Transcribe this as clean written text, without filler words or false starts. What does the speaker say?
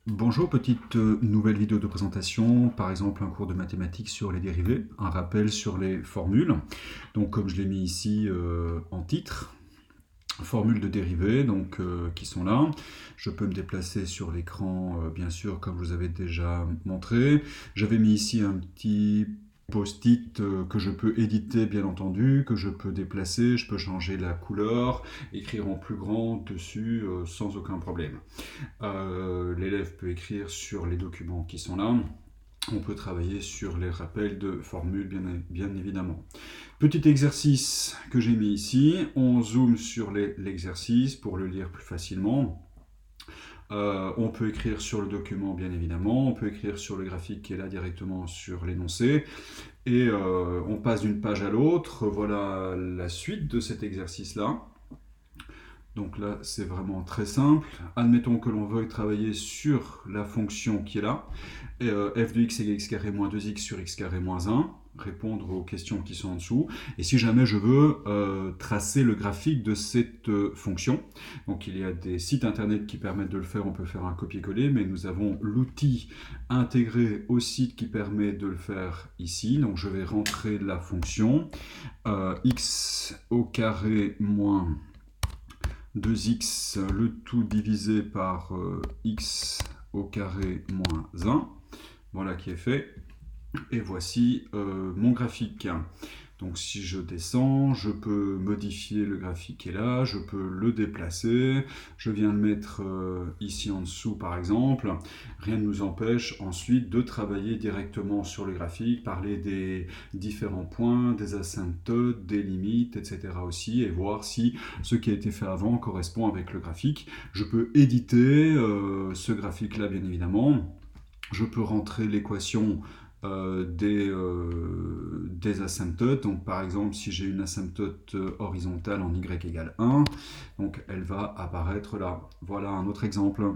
Bonjour, petite nouvelle vidéo de présentation, par exemple un cours de mathématiques sur les dérivés, un rappel sur les formules. Donc comme je l'ai mis ici en titre, formules de dérivés donc, qui sont là. Je peux me déplacer sur l'écran, bien sûr, comme je vous avais déjà montré. J'avais mis ici un petit post-it que je peux éditer, bien entendu, que je peux déplacer, je peux changer la couleur, écrire en plus grand dessus sans aucun problème. L'élève peut écrire sur les documents qui sont là. On peut travailler sur les rappels de formules, bien évidemment. Petit exercice que j'ai mis ici. On zoome sur l'exercice pour le lire plus facilement. On peut écrire sur le document, bien évidemment. On peut écrire sur le graphique qui est là directement sur l'énoncé. Et on passe d'une page à l'autre. Voilà la suite de cet exercice-là. Donc là, c'est vraiment très simple. Admettons que l'on veuille travailler sur la fonction qui est là. F de x égale x carré moins 2x sur x carré moins 1. Répondre aux questions qui sont en dessous. Et si jamais je veux tracer le graphique de cette fonction, donc il y a des sites internet qui permettent de le faire, on peut faire un copier-coller, mais nous avons l'outil intégré au site qui permet de le faire ici. Donc je vais rentrer la fonction x au carré moins 2x, le tout divisé par x au carré moins 1. Voilà qui est fait. Et voici mon graphique. Donc si je descends, je peux modifier le graphique qui est là, je peux le déplacer, je viens le mettre ici en dessous par exemple. Rien ne nous empêche ensuite de travailler directement sur le graphique, parler des différents points, des asymptotes, des limites, etc. aussi, et voir si ce qui a été fait avant correspond avec le graphique. Je peux éditer ce graphique-là bien évidemment. Je peux rentrer l'équation des asymptotes. Donc par exemple, si j'ai une asymptote horizontale en y égale 1, donc elle va apparaître là. Voilà un autre exemple.